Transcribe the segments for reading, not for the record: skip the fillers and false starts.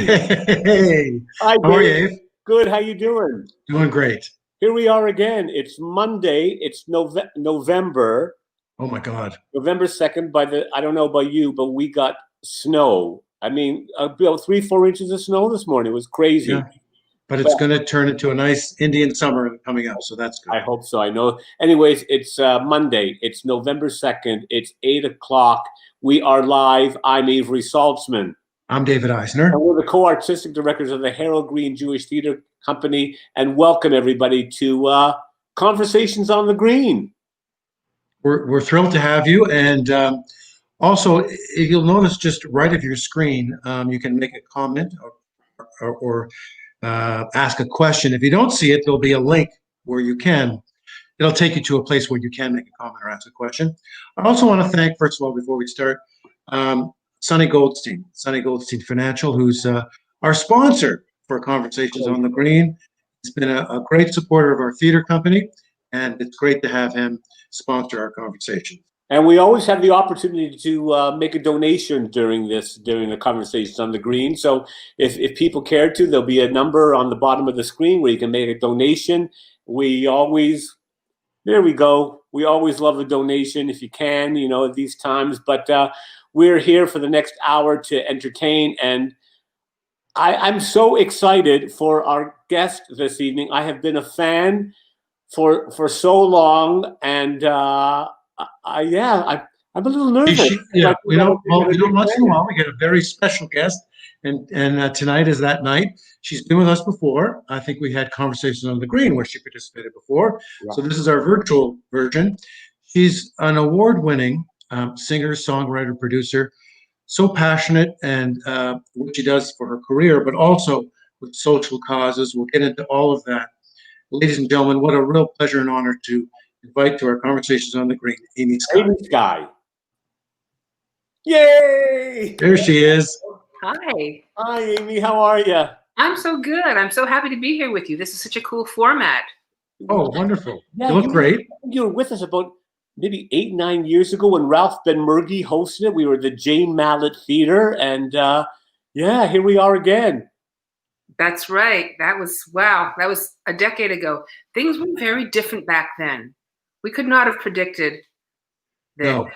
Hey, Hi, how are Dave. you, Abe? Good. How you doing? Doing great. Here we are again. It's Monday. It's November, Oh my God. November 2nd. I don't know about you, but we got snow. I mean, about 3, 4 inches of snow this morning. It was crazy. Yeah, but it's But going to turn into a nice Indian summer coming up, so that's good. I hope so. I know. Anyways, it's Monday. It's November 2nd. It's 8 o'clock. We are live. I'm Avery Saltzman. I'm David And Eisner. we're the co-artistic directors of the Harold Green Jewish Theater Company. And welcome everybody to Conversations on the Green. We're thrilled to have you. And also, if you'll notice just right of your screen, you can make a comment or ask a question. If you don't see it, there'll be a link where you can. It'll take you to a place where you can make a comment or ask a question. I also want to thank, first of all, before we start, um, Sonny Goldstein Financial, who's our sponsor for Conversations Great. on the Green. He's been a great supporter of our theater company, and it's great to have him sponsor our conversations. And we always have the opportunity to make a donation during the Conversations on the Green. So if people care to, there'll be a number on the bottom of the screen where you can make a donation. We always There we go. We always love a donation if you can, at these times. But we're here for the next hour to entertain. And I'm so excited for our guest this evening. I have been a fan for so long. And I'm a little nervous. Yeah, Like we got a big once in a fan. while we get a very special guest, and tonight is that night. She's been with us before. I think we had Conversations on the Green where she participated before. Yeah. So this is our virtual version. She's an award-winning singer, songwriter, producer, so passionate and what she does for her career, but also with social causes. We'll get into all of that. Ladies and gentlemen, what a real pleasure and honor to invite to our Conversations on the Green, Amy Scott. Amy Sky. Yay! There she is. Hi. Hi, Amy. How are you? I'm so good. I'm so happy to be here with you. This is such a cool format. Oh, wonderful. Yeah, You look great. You were with us about maybe 8, 9 years ago when Ralph Ben-Murgy hosted it. We were at the Jane Mallet Theater, and here we are again. That's right. Wow. That was a decade ago. Things were very different back then. We could not have predicted that.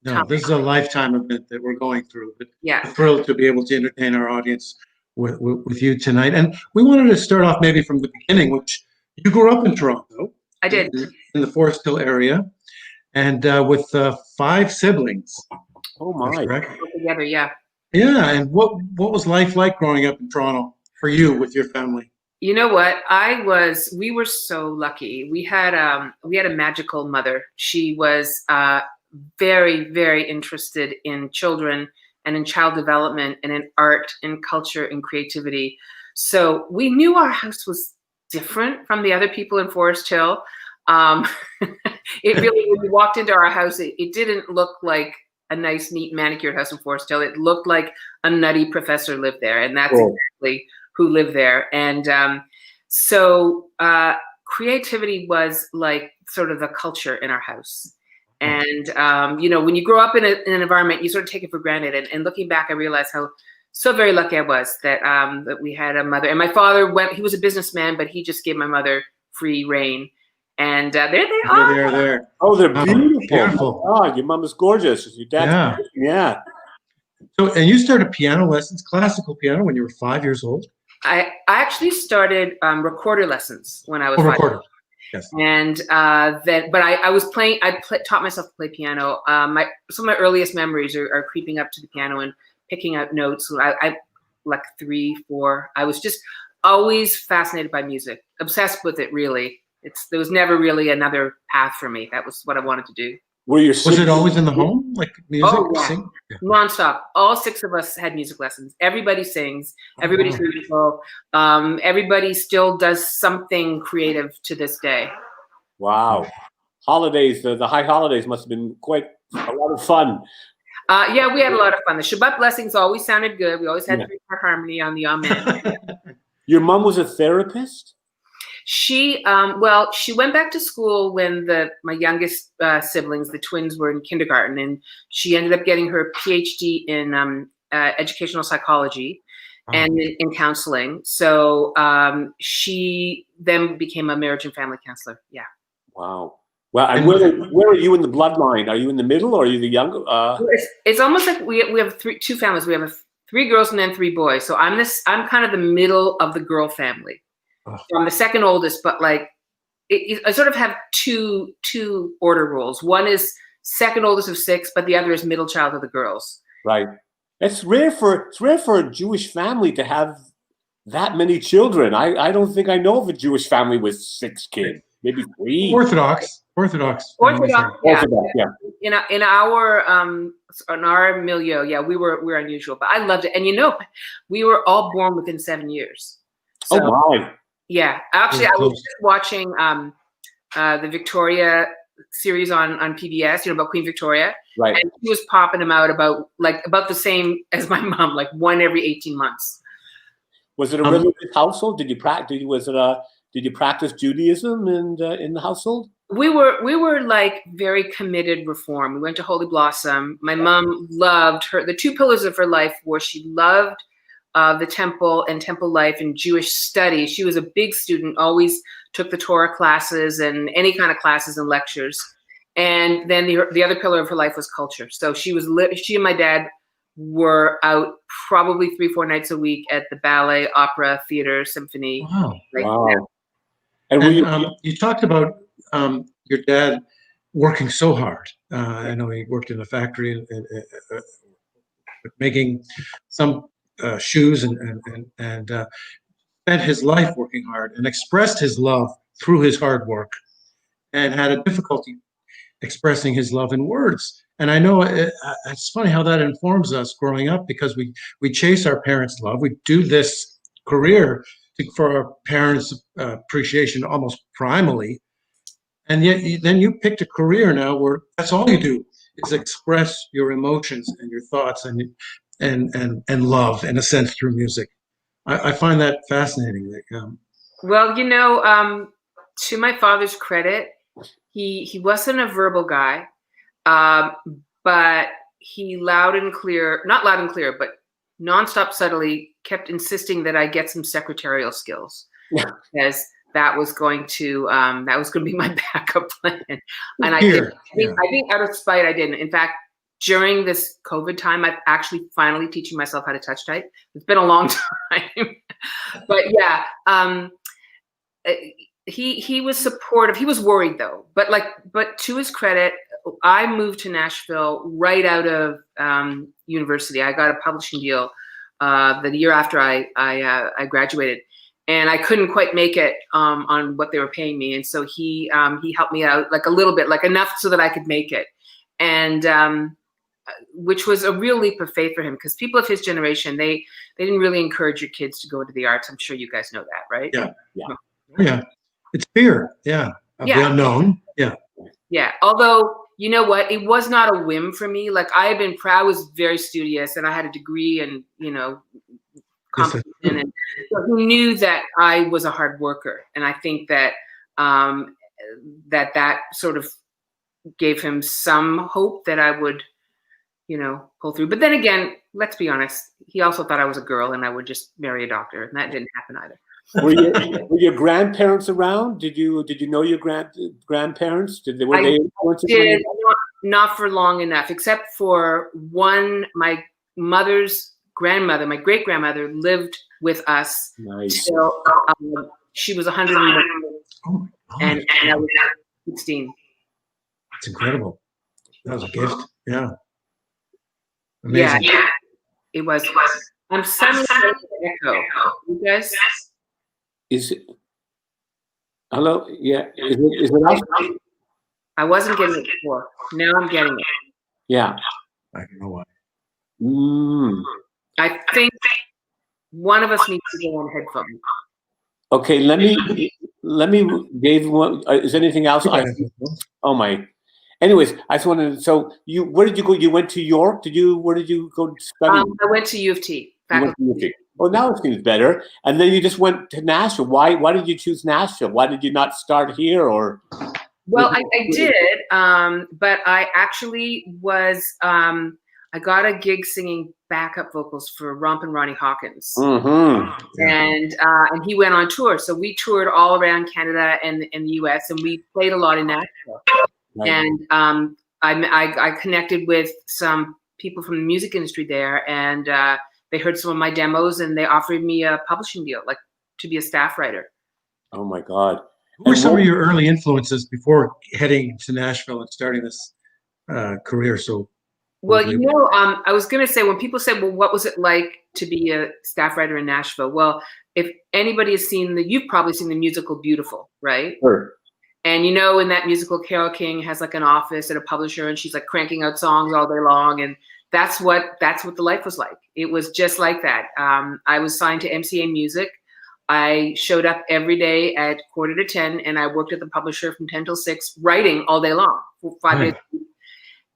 No, this is a lifetime event that we're going through. But Yeah. we're thrilled to be able to entertain our audience with you tonight. And we wanted to start off maybe from the beginning, which you grew up in Toronto. I did. In the Forest Hill area, and with 5 siblings. Oh my! Together, yeah. Yeah, and what was life like growing up in Toronto for you with your family? You know what? We were so lucky. We had a magical mother. She was very, very interested in children and in child development and in art and culture and creativity. So we knew our house was different from the other people in Forest Hill. It really, when we walked into our house, it didn't look like a nice, neat, manicured house in Forest Hill. It looked like a nutty professor lived there, and that's exactly who lived there. And so creativity was like sort of the culture in our house. And when you grow up in an environment, you sort of take it for granted. And looking back, I realized how so very lucky I was that we had a mother. And my father he was a businessman, but he just gave my mother free reign. And there they are. They're there. Oh, they're beautiful. Beautiful. Oh, your mom is gorgeous. Your dad's Yeah. So, and you started piano lessons, classical piano, when you were 5 years old? I actually started recorder lessons when I was 5. Recorder. Yes. And but I was playing. Taught myself to play piano. Some of my earliest memories are creeping up to the piano and picking out notes. I like 3, 4. I was just always fascinated by music, obsessed with it. Really, there was never really another path for me. That was what I wanted to do. Was it always in the home, like music? Oh, yeah. Sing? Yeah. Nonstop. All 6 of us had music lessons. Everybody sings. Everybody's musical. Everybody still does something creative to this day. Wow. Holidays, the high holidays must have been quite a lot of fun. Yeah, we had a lot of fun. The Shabbat blessings always sounded good. We always had 3-part harmony on the Amen. Your mom was a therapist? She went back to school when my youngest siblings, the twins, were in kindergarten, and she ended up getting her PhD in educational psychology. and in counseling. So she then became a marriage and family counselor. Yeah. Wow. Well, and where are you in the bloodline? Are you in the middle, or are you the younger? It's almost like we have two families. We have 3 girls and then 3 boys. So I'm kind of the middle of the girl family. So I'm the second oldest, but like I sort of have two order rules. One is second oldest of 6, but the other is middle child of the girls. Right. It's rare for a Jewish family to have that many children. I don't think I know of a Jewish family with 6 kids. Maybe 3. Orthodox. Yeah. In our milieu, yeah, we're unusual, but I loved it. And we were all born within 7 years. So, oh my. Yeah, actually, I was just watching the Victoria series on PBS, about Queen Victoria. Right. And she was popping them out about the same as my mom, like one every 18 months. Was it a religious household? Did you practice? Did you practice Judaism in the household? We were like very committed reform. We went to Holy Blossom. My mom loved the 2 pillars of her life were she loved the temple and temple life and Jewish study. She was a big student, always took the Torah classes and any kind of classes and lectures. And then the other pillar of her life was culture. So she and my dad were out probably 3-4 nights a week at the ballet, opera, theater, symphony. Wow. Wow. And you talked about your dad working so hard. I know he worked in a factory and making some shoes and spent his life working hard and expressed his love through his hard work, and had a difficulty expressing his love in words. And I know it's funny how that informs us growing up, because we chase our parents' love. We do this career for our parents' appreciation almost primally. And yet then you picked a career now where that's all you do is express your emotions and your thoughts and love, in a sense, through music. I find that fascinating. Well, to my father's credit, he wasn't a verbal guy, but he not loud and clear, but nonstop subtly kept insisting that I get some secretarial skills, because that was going to be my backup plan. And I think out of spite, I didn't. In fact, during this COVID time, I'm actually finally teaching myself how to touch type. It's been a long time, but yeah, he was supportive. He was worried though, but to his credit, I moved to Nashville right out of university. I got a publishing deal the year after I graduated, and I couldn't quite make it on what they were paying me, and so he helped me out like a little bit, like enough so that I could make it, and which was a real leap of faith for him, because people of his generation, they didn't really encourage your kids to go into the arts. I'm sure you guys know that, right? Yeah. It's fear. Yeah. Of the unknown. Yeah. Yeah. Although, you know what? It was not a whim for me. Like I was very studious, and I had a degree and, composition, and so he knew that I was a hard worker. And I think that that sort of gave him some hope that I would, pull through. But then again, let's be honest, he also thought I was a girl and I would just marry a doctor, and that didn't happen either. Were your grandparents around? Did you know your grandparents? Were they influences? Did not for long enough, except for one. My mother's grandmother, my great grandmother, lived with us. Nice. Till she was 101, and I was 16. That's incredible. That was a gift. Yeah. Amazing. Yeah, it was. I'm suddenly getting an echo. You guys? Is it? Hello? Yeah. Is it us? I wasn't getting it before. Now I'm getting it. Yeah. I don't know why. I think one of us needs to go on headphones. Okay, let me Dave. Is anything else? Oh my. Anyways, I just wanted. So where did you go? You went to York. Where did you go study? I went to U of T. Well, now it seems better. And then you just went to Nashville. Why did you choose Nashville? Why did you not start here? Or well, I did, but I actually was. I got a gig singing backup vocals for Rompin' Ronnie Hawkins. Mm-hmm. And he went on tour. So we toured all around Canada and the US, and we played a lot in Nashville. Right. And I connected with some people from the music industry there, and they heard some of my demos, and they offered me a publishing deal, like to be a staff writer. Oh my God. Who were some of your early influences before heading to Nashville and starting this career? Well, you know, I was going to say, when people say, well, what was it like to be a staff writer in Nashville? Well, if anybody has seen you've probably seen the musical Beautiful, right? Sure. And you know, in that musical, Carole King has like an office at a publisher, and she's like cranking out songs all day long. And that's what the life was like. It was just like that. I was signed to MCA Music. I showed up every day at 9:45, and I worked at the publisher from 10 till 6, writing all day long, 5 days a week.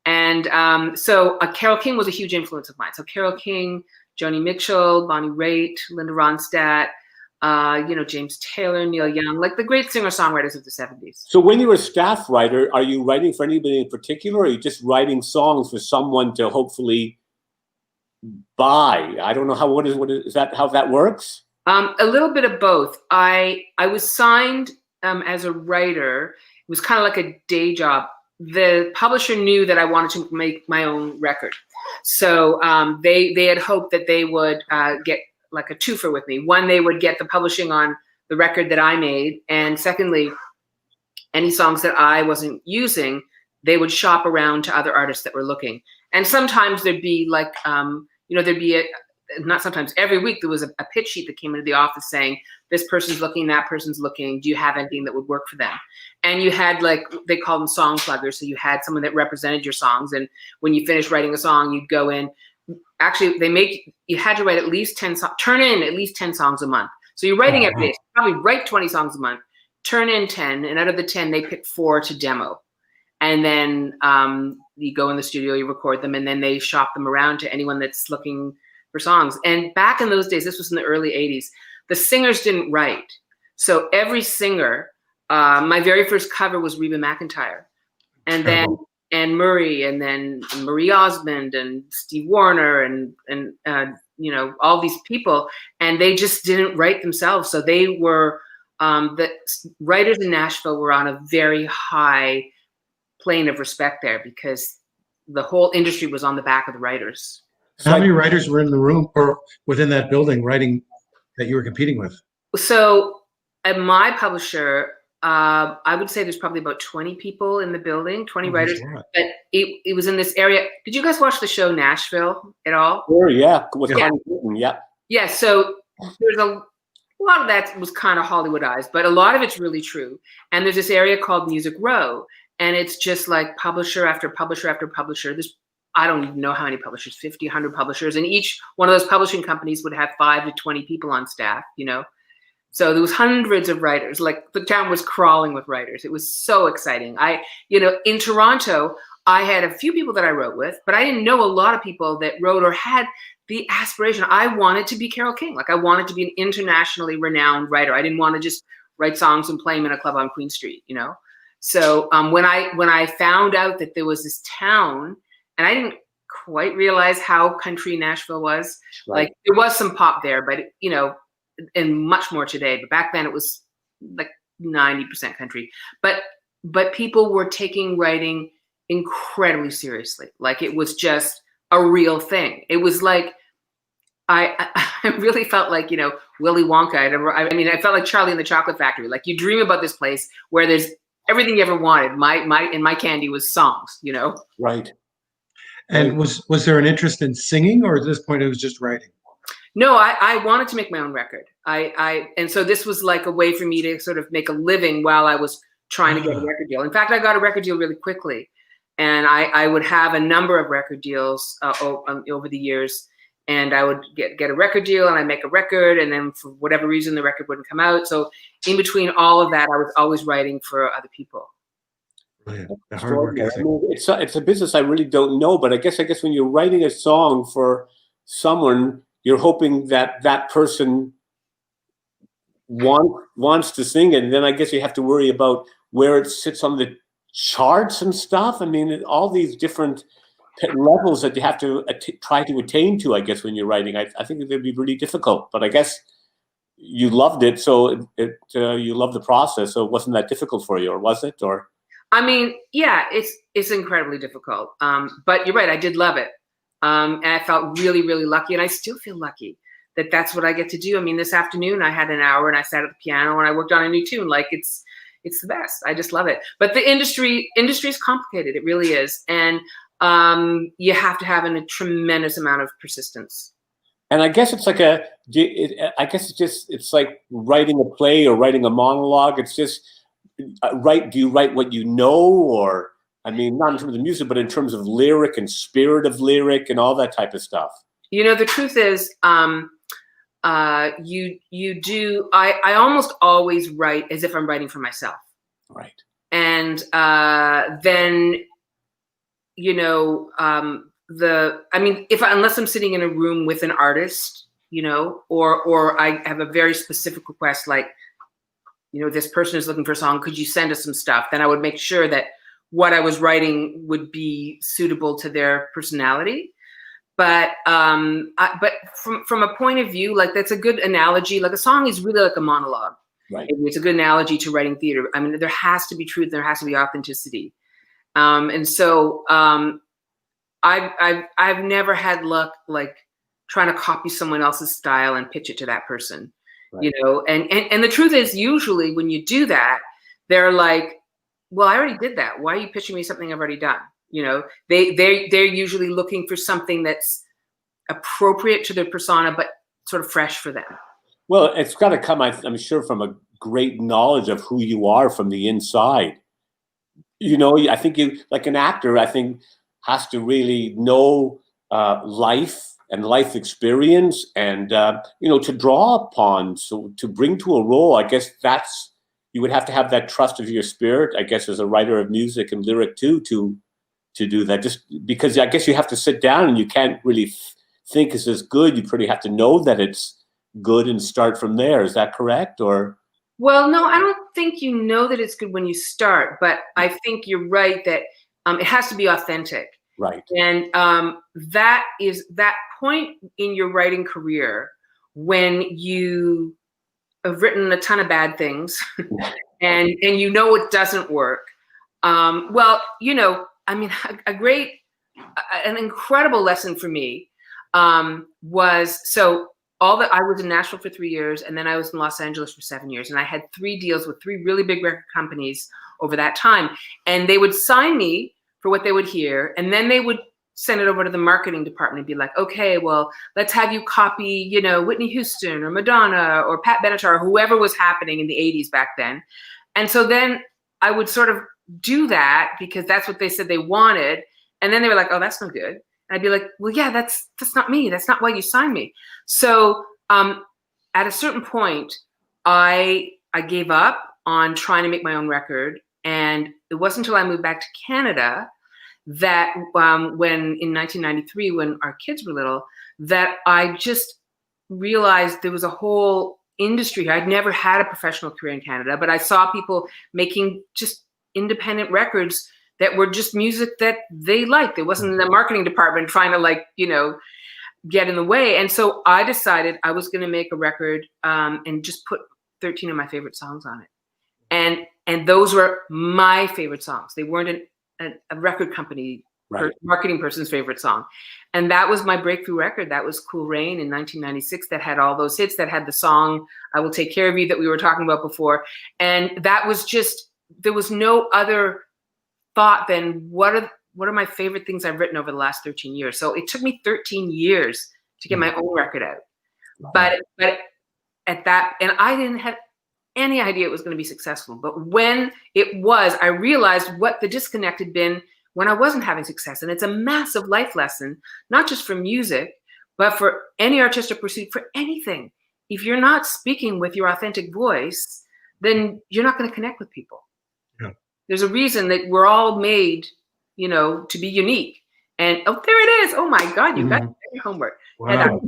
And so Carole King was a huge influence of mine. So Carole King, Joni Mitchell, Bonnie Raitt, Linda Ronstadt, you know, James Taylor, Neil Young, like the great singer-songwriters of the 70s. So when you were a staff writer, are you writing for anybody in particular, or are you just writing songs for someone to hopefully buy? I don't know what is that, how that works? A little bit of both. I was signed as a writer. It was kind of like a day job. The publisher knew that I wanted to make my own record. So they had hoped that they would get like a twofer with me. One, they would get the publishing on the record that I made. And secondly, any songs that I wasn't using, they would shop around to other artists that were looking. And sometimes there'd be like, you know, there'd be not sometimes, every week there was a pitch sheet that came into the office saying, this person's looking, that person's looking, do you have anything that would work for them? And you had, like, they call them song pluggers. So you had someone that represented your songs. And when you finished writing a song, you'd go in. Actually, you had to write at least 10 songs, turn in at least 10 songs a month. So you're writing every day, probably write 20 songs a month, turn in 10, and out of the 10, they pick 4 to demo. And then you go in the studio, you record them, and then they shop them around to anyone that's looking for songs. And back in those days, this was in the early 80s, the singers didn't write. So every singer, my very first cover was Reba McEntire, and then Anne Murray, and then Marie Osmond, and Steve Wariner, and you know, all these people, and they just didn't write themselves. So they were, the writers in Nashville were on a very high plane of respect there, because the whole industry was on the back of the writers. How many writers were in the room or within that building writing that you were competing with? So at my publisher, I would say there's probably about 20 people in the building, 20 writers. But it was in this area. Did you guys watch the show Nashville at all? Sure, yeah. Yeah, so there's a lot of that was kind of Hollywoodized, but a lot of it's really true. And there's this area called Music Row, and it's just like publisher after publisher after publisher. There's, I don't even know how many publishers, 50, 100 publishers. And each one of those publishing companies would have 5 to 20 people on staff, you know? So there was hundreds of writers, like the town was crawling with writers. It was so exciting. You know, in Toronto, I had a few people that I wrote with, but I didn't know a lot of people that wrote or had the aspiration. I wanted to be Carole King. Like, I wanted to be an internationally renowned writer. I didn't want to just write songs and play them in a club on Queen Street, you know? So when I found out that there was this town, and I didn't quite realize how country Nashville was. Right. Like, there was some pop there, but you know, and much more today. But back then it was like 90% country. But people were taking writing incredibly seriously. Like, it was just a real thing. It was like, I really felt like, you know, Willy Wonka. I mean, I felt like Charlie and the Chocolate Factory. Like, you dream about this place where there's everything you ever wanted. My candy was songs, you know? Right. And was there an interest in singing, or at this point it was just writing? No, I wanted to make my own record. And so this was like a way for me to sort of make a living while I was trying to get a record deal. In fact, I got a record deal really quickly, and I would have a number of record deals over the years, and I would get a record deal, and I'd make a record, and then for whatever reason the record wouldn't come out. So in between all of that, I was always writing for other people. Brilliant. The hard work ethic. I mean, it's a business I really don't know, but I guess when you're writing a song for someone, you're hoping that that person wants to sing it, and then I guess you have to worry about where it sits on the charts and stuff. I mean, all these different levels that you have to try to attain to, I guess, when you're writing. I think it would be really difficult, but I guess you loved it, so you loved the process, so it wasn't that difficult for you, or was it? Or I mean, yeah, it's incredibly difficult. But you're right, I did love it. And I felt really, really lucky, and I still feel lucky that that's what I get to do. I mean, this afternoon I had an hour and I sat at the piano and I worked on a new tune. Like it's the best. I just love it. But the industry is complicated. It really is. And you have to have a tremendous amount of persistence. and I guess it's like it's like writing a play or writing a monologue. It's just do you write what you know, or I mean, not in terms of music, but in terms of lyric and spirit of lyric and all that type of stuff? You know, the truth is, you do. I almost always write as if I'm writing for myself. Right. And then, you know, unless I'm sitting in a room with an artist, you know, or I have a very specific request, like, you know, this person is looking for a song, could you send us some stuff? Then I would make sure that what I was writing would be suitable to their personality. But from a point of view, like that's a good analogy. Like a song is really like a monologue. Right. It's a good analogy to writing theater. I mean, there has to be truth. There has to be authenticity. And so I've never had luck like trying to copy someone else's style and pitch it to that person. Right. You know, and the truth is, usually when you do that, they're like, well, I already did that. Why are you pitching me something I've already done? You know, they're usually looking for something that's appropriate to their persona, but sort of fresh for them. Well, it's got to come, I'm sure, from a great knowledge of who you are from the inside. You know, I think you, like an actor, I think has to really know life and life experience, and you know, to draw upon, so to bring to a role. I guess you would have to have that trust of your spirit, I guess, as a writer of music and lyric too, to do that. Just because I guess you have to sit down and you can't really think is this good. You pretty have to know that it's good and start from there. Is that correct? Or well, no, I don't think you know that it's good when you start, but I think you're right that it has to be authentic. Right. And that is that point in your writing career when you have written a ton of bad things and you know it doesn't work. Well, you know, I mean, an incredible lesson for me was, I was in Nashville for 3 years, and then I was in Los Angeles for 7 years, and I had 3 deals with 3 really big record companies over that time, and they would sign me for what they would hear, and then they would send it over to the marketing department and be like, okay, well, let's have you copy, you know, Whitney Houston or Madonna or Pat Benatar or whoever was happening in the 80s back then. And so then I would sort of do that because that's what they said they wanted. And then they were like, oh, that's no good. And I'd be like, well, yeah, that's not me. That's not why you signed me. So at a certain point, I gave up on trying to make my own record. And it wasn't until I moved back to Canada that when in 1993, when our kids were little, that I just realized there was a whole industry. I'd never had a professional career in Canada, but I saw people making just independent records that were just music that they liked. It wasn't the marketing department trying to, like, you know, get in the way. And so I decided I was going to make a record and just put 13 of my favorite songs on it. And those were my favorite songs. They weren't a record company marketing person's favorite song. And that was my breakthrough record. That was Cool Rain in 1996, that had all those hits, that had the song I Will Take Care of You that we were talking about before. And that was just, there was no other thought than what are my favorite things I've written over the last 13 years. So it took me 13 years to get my own record out. But at that, and I didn't have any idea it was going to be successful. But when it was, I realized what the disconnect had been when I wasn't having success. And it's a massive life lesson, not just for music, but for any artistic pursuit, for anything. If you're not speaking with your authentic voice, then you're not going to connect with people. Yeah. There's a reason that we're all made, you know, to be unique. And oh, there it is. Oh my God, you got your homework. Wow.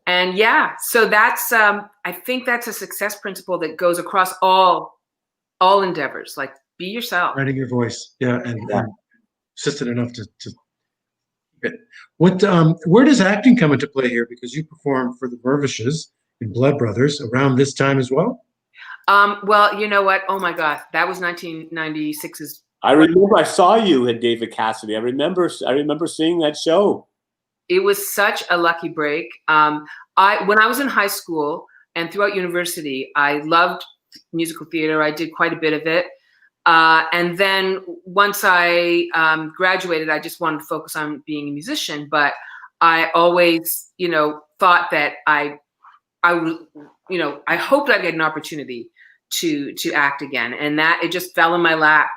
And yeah, so that's I think that's a success principle that goes across all endeavors. Like, be yourself. Finding your voice. Yeah. And persistent enough to keep it. Where does acting come into play here? Because you performed for the Mervishes in Blood Brothers around this time as well. Well, you know what? Oh my God, that was 1996's. I remember I saw you at David Cassidy. I remember seeing that show. It was such a lucky break. When I was in high school and throughout university, I loved musical theater. I did quite a bit of it. And then once I graduated, I just wanted to focus on being a musician. But I always, thought that I would, I hoped I'd get an opportunity to act again. And that it just fell in my lap.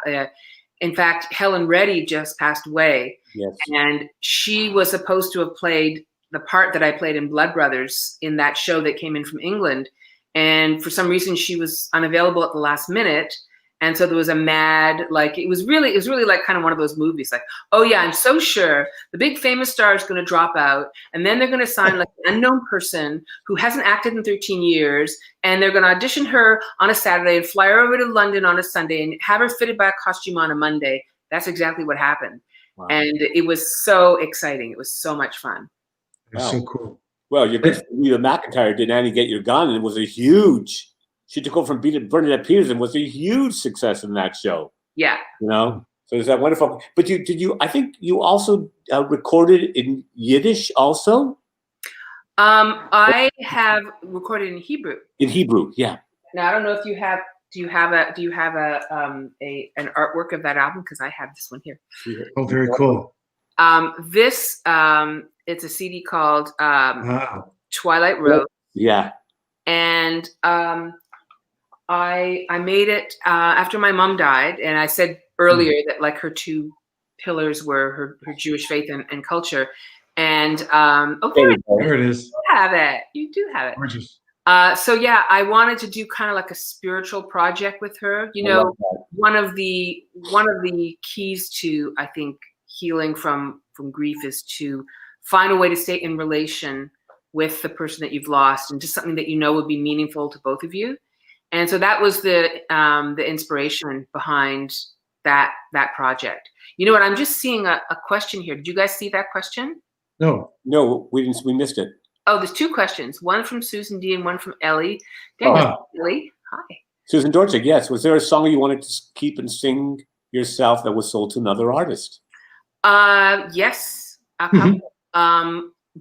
In fact, Helen Reddy just passed away. Yes. And she was supposed to have played the part that I played in Blood Brothers in that show that came in from England. And for some reason, she was unavailable at the last minute. And so there was a it was really like kind of one of those movies like, oh yeah, I'm so sure the big famous star is going to drop out. And then they're going to sign like an unknown person who hasn't acted in 13 years. And they're going to audition her on a Saturday and fly her over to London on a Sunday and have her fitted by a costume on a Monday. That's exactly what happened. Wow. And it was so exciting. It was so much fun. It's so cool. Well, your good Rita McEntire did Annie Get Your Gun, and it was a huge. She took over from Bernadette Peters and was a huge success in that show. Yeah. So there's that wonderful. But I think you also recorded in Yiddish also? I have recorded in Hebrew. In Hebrew, yeah. Now I don't know if you have. Do you have an artwork of that album? Because I have this one here. Oh, very cool. It's a CD called Twilight Road. Yeah. And I made it after my mom died, and I said earlier that like her two pillars were her Jewish faith and culture. And there it is. You do have it. Gorgeous. So yeah, I wanted to do kind of like a spiritual project with her. One of the keys to, I think, healing from grief is to find a way to stay in relation with the person that you've lost, and just something that would be meaningful to both of you. And so that was the inspiration behind that project. You know what? I'm just seeing a question here. Did you guys see that question? No, we didn't. We missed it. Oh, there's two questions. One from Susan D. and one from Ellie. Ellie, hi. Susan Dorchik, yes. Was there a song you wanted to keep and sing yourself that was sold to another artist? Yes, a couple.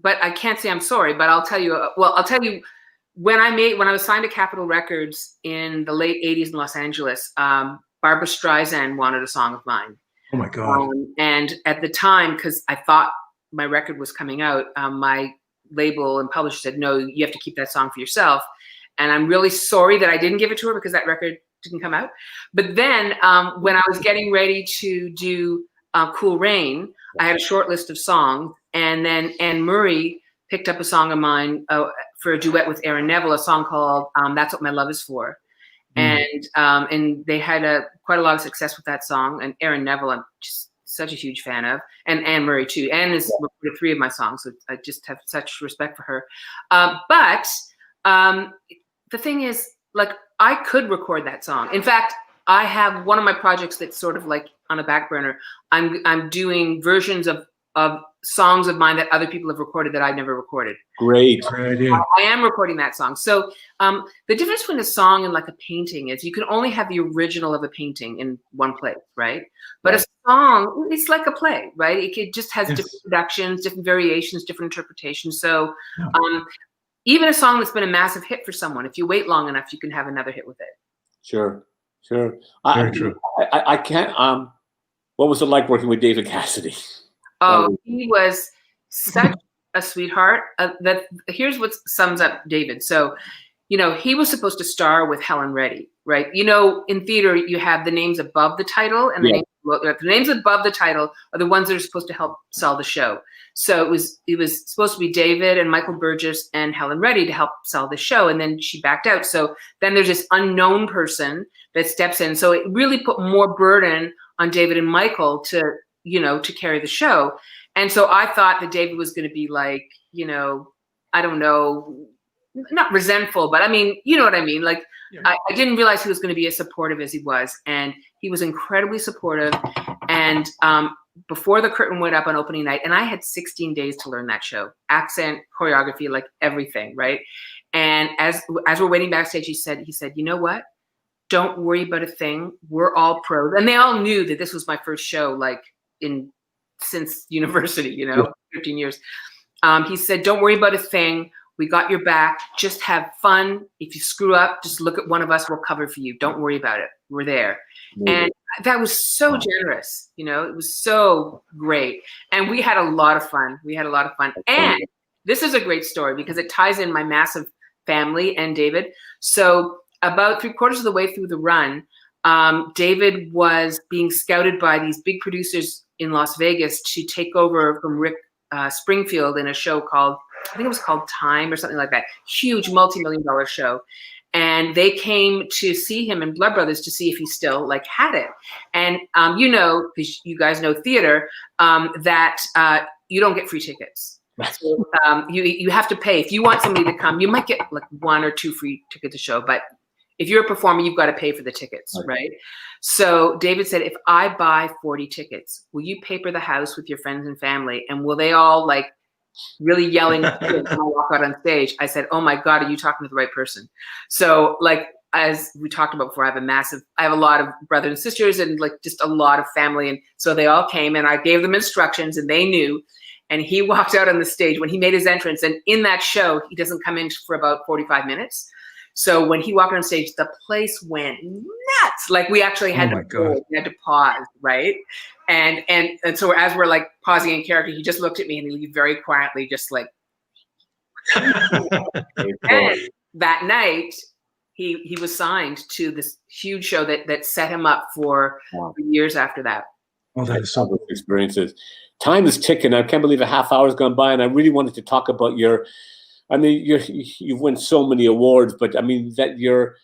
But I can't say I'm sorry. But I'll tell you. I'll tell you. When I was signed to Capitol Records in the late '80s in Los Angeles, Barbra Streisand wanted a song of mine. Oh my God! And at the time, because I thought my record was coming out, my label and publisher said, no, you have to keep that song for yourself. And I'm really sorry that I didn't give it to her because that record didn't come out. But then when I was getting ready to do Cool Rain, I had a short list of songs. And then Anne Murray picked up a song of mine for a duet with Aaron Neville, a song called That's What My Love Is For. And they had quite a lot of success with that song. And Aaron Neville, I'm just such a huge fan of, and Anne Murray too. Anne has recorded 3 of my songs, so I just have such respect for her. But the thing is, like, I could record that song. In fact, I have one of my projects that's sort of like on a back burner. I'm doing versions of songs of mine that other people have recorded that I've never recorded. Great idea. I am recording that song. So the difference between a song and like a painting is you can only have the original of a painting in one place, right? But a song, it's like a play, right? It just has different productions, different variations, different interpretations. So even a song that's been a massive hit for someone, if you wait long enough, you can have another hit with it. Sure. Very true. I can't. What was it like working with David Cassidy? Oh, he was such a sweetheart. Here's what sums up David. So, he was supposed to star with Helen Reddy, right? In theater, you have the names above the title, and the names above the title are the ones that are supposed to help sell the show. So it was supposed to be David and Michael Burgess and Helen Reddy to help sell the show, and then she backed out. So then there's this unknown person that steps in. So it really put more burden on David and Michael to carry the show. And so I thought that David was going to be like, I don't know, not resentful, but I mean, you know what I mean? Like, I didn't realize he was going to be as supportive as he was. And he was incredibly supportive. And before the curtain went up on opening night, and I had 16 days to learn that show, accent, choreography, like everything, right? And as we're waiting backstage, he said, you know what? Don't worry about a thing. We're all pros. And they all knew that this was my first show, like since university, 15 years. He said, don't worry about a thing. We got your back. Just have fun. If you screw up, just look at one of us. We'll cover for you. Don't worry about it. We're there. And that was so generous. It was so great. And we had a lot of fun. And this is a great story because it ties in my massive family and David. So about 3/4 of the way through the run, David was being scouted by these big producers in Las Vegas to take over from Rick Springfield in a show called, I think it was called Time or something like that. Huge multi-million-dollar show. And they came to see him in Blood Brothers to see if he still had it. And because you guys know theater, that you don't get free tickets. So, you have to pay. If you want somebody to come, you might get 1 or 2 free tickets to show, but if you're a performer, you've got to pay for the tickets, right? So David said, if I buy 40 tickets, will you paper the house with your friends and family? And will they all really yelling when I walk out on stage? I said, oh my God, are you talking to the right person? So as we talked about before, I have a lot of brothers and sisters and just a lot of family. And so they all came and I gave them instructions and they knew. And he walked out on the stage when he made his entrance. And in that show, he doesn't come in for about 45 minutes. So when he walked on stage, the place went nuts. We actually had we had to pause, right? And so as we're pausing in character, he just looked at me and he very quietly just And that night, he was signed to this huge show that set him up for years after that. Oh, that is so cool experiences. Time is ticking. I can't believe a half hour's gone by, and I really wanted to talk about you've won so many awards, but that your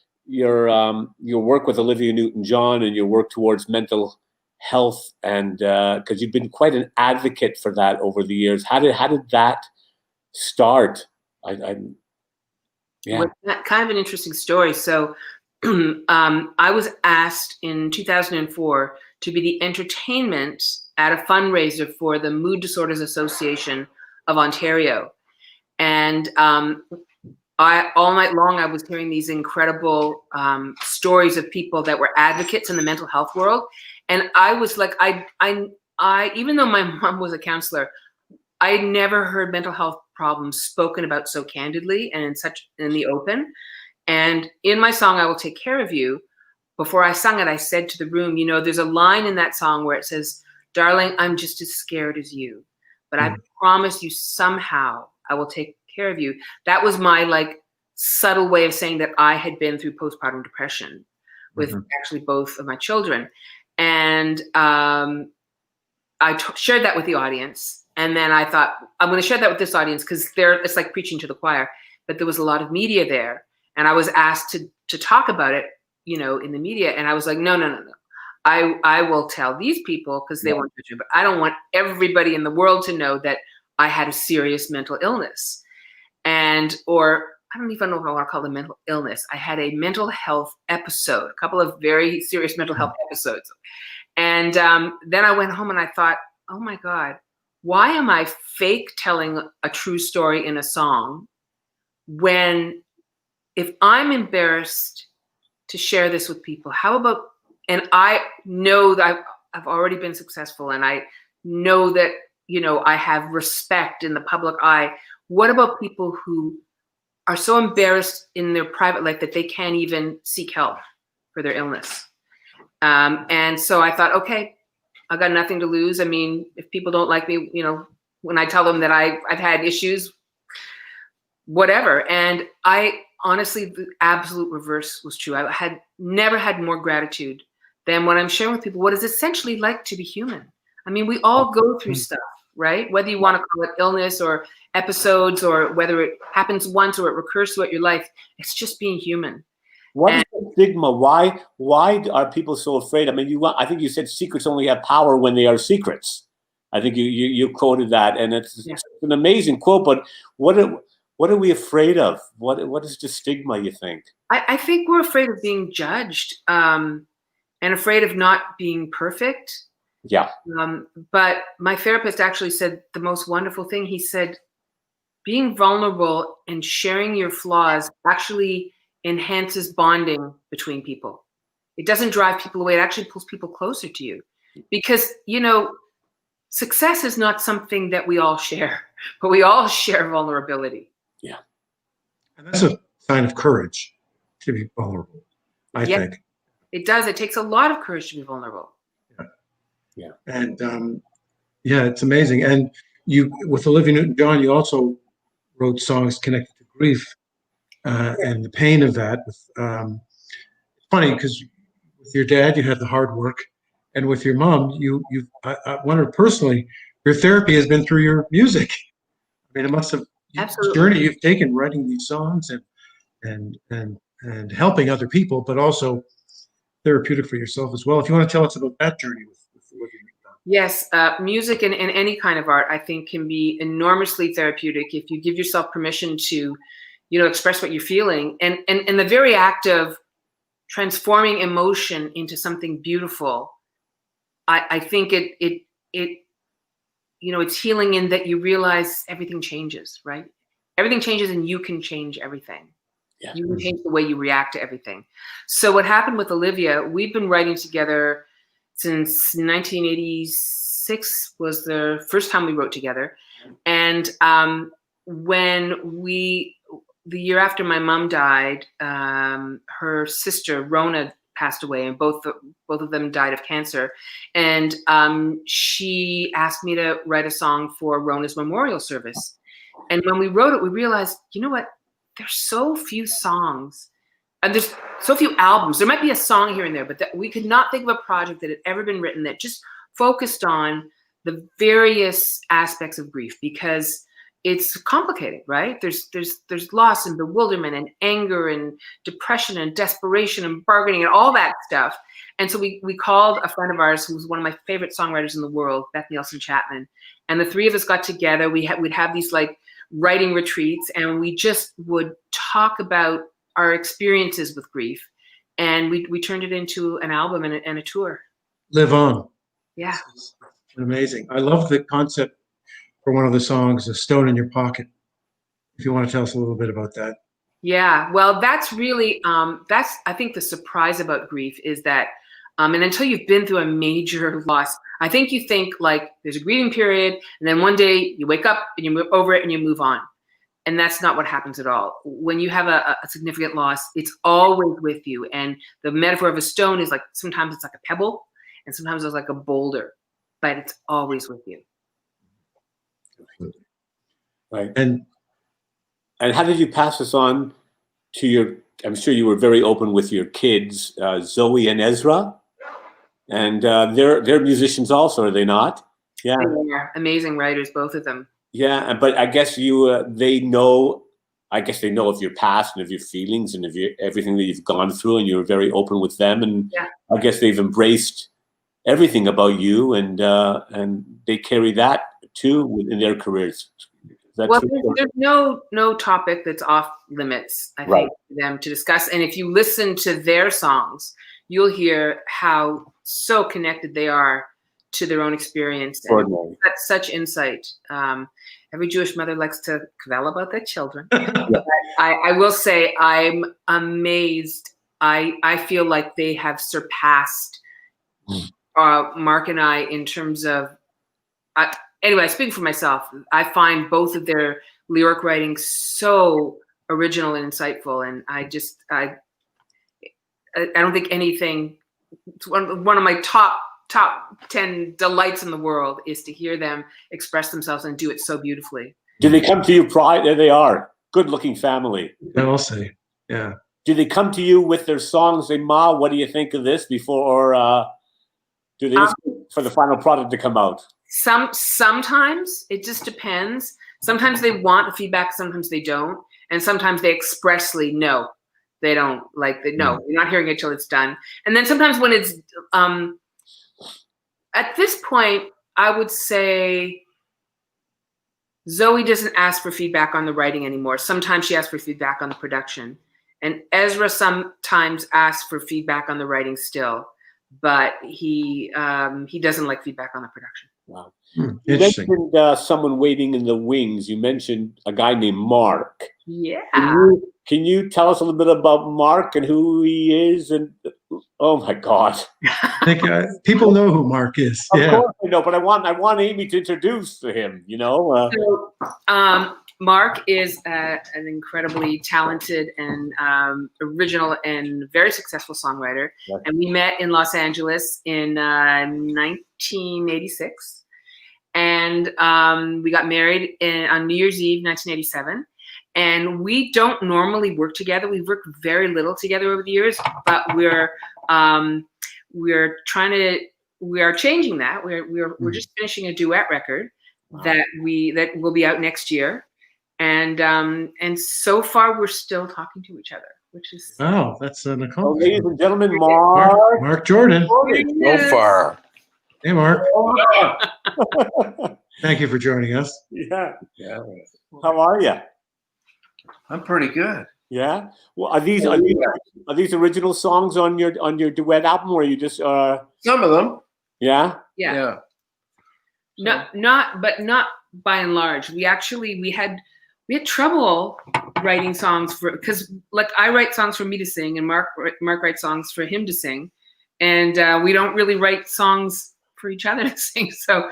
work with Olivia Newton-John and your work towards mental health, and because you've been quite an advocate for that over the years. How did that start? Well, that kind of an interesting story. So I was asked in 2004 to be the entertainment at a fundraiser for the Mood Disorders Association of Ontario. And all night long, I was hearing these incredible stories of people that were advocates in the mental health world. And I was I even though my mom was a counselor, I had never heard mental health problems spoken about so candidly and in the open. And in my song, I Will Take Care of You, before I sung it, I said to the room, there's a line in that song where it says, darling, I'm just as scared as you, but I promise you somehow I will take care of you. That was my subtle way of saying that I had been through postpartum depression with actually both of my children. And I shared that with the audience. And then I thought, I'm going to share that with this audience because it's like preaching to the choir. But there was a lot of media there. And I was asked to talk about it, in the media. And I was like, no. I will tell these people because they want to, but I don't want everybody in the world to know that I had a serious mental illness. Or I don't even know if I want to call it a mental illness. I had a mental health episode, a couple of very serious mental health episodes. And then I went home and I thought, oh my God, why am I fake telling a true story in a song when if I'm embarrassed to share this with people, how about, and I know that I've already been successful and I know that, I have respect in the public eye. What about people who are so embarrassed in their private life that they can't even seek help for their illness? And so I thought, okay, I got nothing to lose. If people don't like me, when I tell them that I've had issues, whatever. And I honestly, the absolute reverse was true. I had never had more gratitude than when I'm sharing with people what it's essentially like to be human. We all go through stuff, right? Whether you want to call it illness or episodes or whether it happens once or it recurs throughout your life, it's just being human. What is the stigma? Why are people so afraid? I think you said secrets only have power when they are secrets. I think you quoted that, and it's an amazing quote. But what are we afraid of? What is the stigma, you think? I think we're afraid of being judged and afraid of not being perfect. Yeah. But my therapist actually said the most wonderful thing. He said, being vulnerable and sharing your flaws actually enhances bonding between people. It doesn't drive people away. It actually pulls people closer to you, because, success is not something that we all share, but we all share vulnerability. Yeah. And that's a sign of courage to be vulnerable, I think. It does. It takes a lot of courage to be vulnerable. Yeah. And it's amazing. And you, with Olivia Newton-John, you also wrote songs connected to grief and the pain of that. It's funny because with your dad, you had the hard work, and with your mom, I wonder personally, your therapy has been through your music. I mean, it must have the journey you've taken writing these songs and helping other people, but also therapeutic for yourself as well. If you want to tell us about that journey with Olivia Newton-John. Yes, music and any kind of art, I think, can be enormously therapeutic if you give yourself permission to, express what you're feeling, and the very act of transforming emotion into something beautiful. I think it's healing in that you realize everything changes, right? Everything changes, and you can change everything. Yeah. You can change the way you react to everything. So what happened with Olivia, we've been writing together since 1986 was the first time we wrote together. And when the year after my mom died, her sister, Rona, passed away, and both of them died of cancer. And she asked me to write a song for Rona's memorial service. And when we wrote it, we realized, you know what? There's so few songs, and there's so few albums. There might be a song here and there, but that we could not think of a project that had ever been written that just focused on the various aspects of grief, because it's complicated, right? There's loss and bewilderment and anger and depression and desperation and bargaining and all that stuff. And so we called a friend of ours who's one of my favorite songwriters in the world, Beth Nielsen Chapman, and the three of us got together. We'd have these like writing retreats, and we just would talk about our experiences with grief, and we turned it into an album and a tour. Live On. Yeah. It's amazing. I love the concept for one of the songs, A Stone in Your Pocket. If you want to tell us a little bit about that. Yeah, well, that's really, that's, I think the surprise about grief is that, and until you've been through a major loss, I think you think like there's a grieving period, and then one day you wake up and you move over it and you move on. And that's not what happens at all. When you have a significant loss, it's always with you. And the metaphor of a stone is like, sometimes it's like a pebble, and sometimes it's like a boulder, but it's always with you. Right. And how did you pass this on to your, I'm sure you were very open with your kids, Zoe and Ezra, and they're musicians also, are they not? Yeah. They are amazing writers, both of them. Yeah, but I guess they know of your past and of your feelings and of everything that you've gone through, and you're very open with them, and yeah. I guess they've embraced everything about you, and they carry that too in their careers. Well, there's no topic that's off limits, I think, for them to discuss. And if you listen to their songs, you'll hear how so connected they are to their own experience. And that's such insight. Every Jewish mother likes to cavil about their children. Yeah. I will say I'm amazed. I feel like they have surpassed Mark and I in terms of, anyway, speaking for myself, I find both of their lyric writing so original and insightful. And I don't think anything, one of my top 10 delights in the world is to hear them express themselves and do it so beautifully. Do they come to you there they are, good-looking family. I'll say, yeah. Do they come to you with their songs, say, Ma, what do you think of this, before, or do they just wait for the final product to come out? Sometimes it just depends. Sometimes they want feedback, sometimes they don't. And sometimes they expressly no, they don't no, you're not hearing it till it's done. And then sometimes when it's, at this point, I would say Zoe doesn't ask for feedback on the writing anymore. Sometimes she asks for feedback on the production. And Ezra sometimes asks for feedback on the writing still. but he doesn't like feedback on the production. Wow. Hmm, You interesting. mentioned someone waiting in the wings. You mentioned a guy named Mark. Yeah. Can you tell us a little bit about Mark and who he is? And oh my God. I think people know who Mark is. Of Yeah. course I know, but I want Amy to introduce him, you know? So, Mark is an incredibly talented and original and very successful songwriter. Right. And we met in Los Angeles in 1986. And we got married on New Year's Eve, 1987. And we don't normally work together. We've worked very little together over the years, but we're changing that. We're just finishing a duet record. Wow. that will be out next year, and so far we're still talking to each other, which is wow, that's an accomplishment. Oh, ladies and gentlemen, Mark Jordan. So far. Hey, Mark. Thank you for joining us. Yeah. How are you? I'm pretty good. Yeah. Well, are these original songs on your duet album, or are you just some of them? Yeah. Not by and large. We had trouble writing songs because like I write songs for me to sing, and Mark writes songs for him to sing, and we don't really write songs for each other to sing. So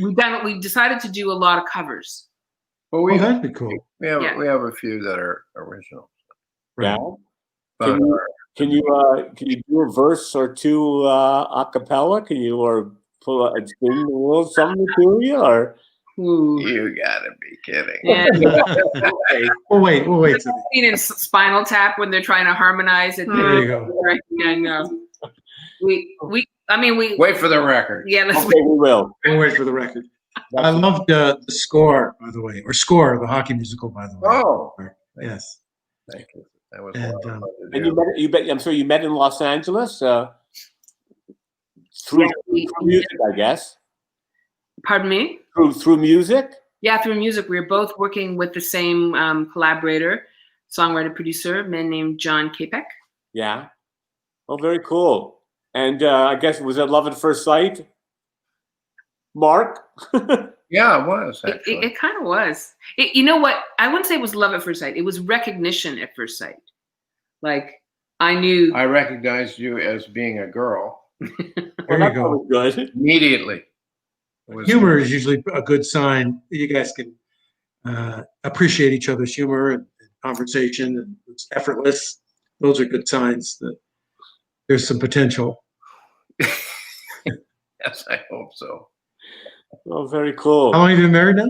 we decided to do a lot of covers. Well, that'd be cool. We have a few that are original. Right. Yeah. Can you do a verse or two a cappella? Can you pull a sing a little something to you, or? You gotta be kidding. Yeah. We'll wait. Seen in Spinal Tap when they're trying to harmonize it. There you go. I know. We wait for the record. Yeah, we will. We'll wait for the record. I loved the score, by the way, or Score, the hockey musical, by the way. Oh, yes. Thank you. That was and I'm sure you met in Los Angeles through music, I guess. Pardon me? Through music? Yeah, through music. We were both working with the same collaborator, songwriter, producer, a man named John Capek. Yeah. Oh, very cool. And I guess, was it love at first sight? Mark? Yeah, it was, actually. It kind of was. You know what? I wouldn't say it was love at first sight. It was recognition at first sight. Like, I knew. I recognized you as being a girl. There you go. Good. Immediately. Humor is usually a good sign. You guys can appreciate each other's humor and conversation, and it's effortless. Those are good signs that there's some potential. Yes, I hope so. Oh, very cool. How long have you been married now?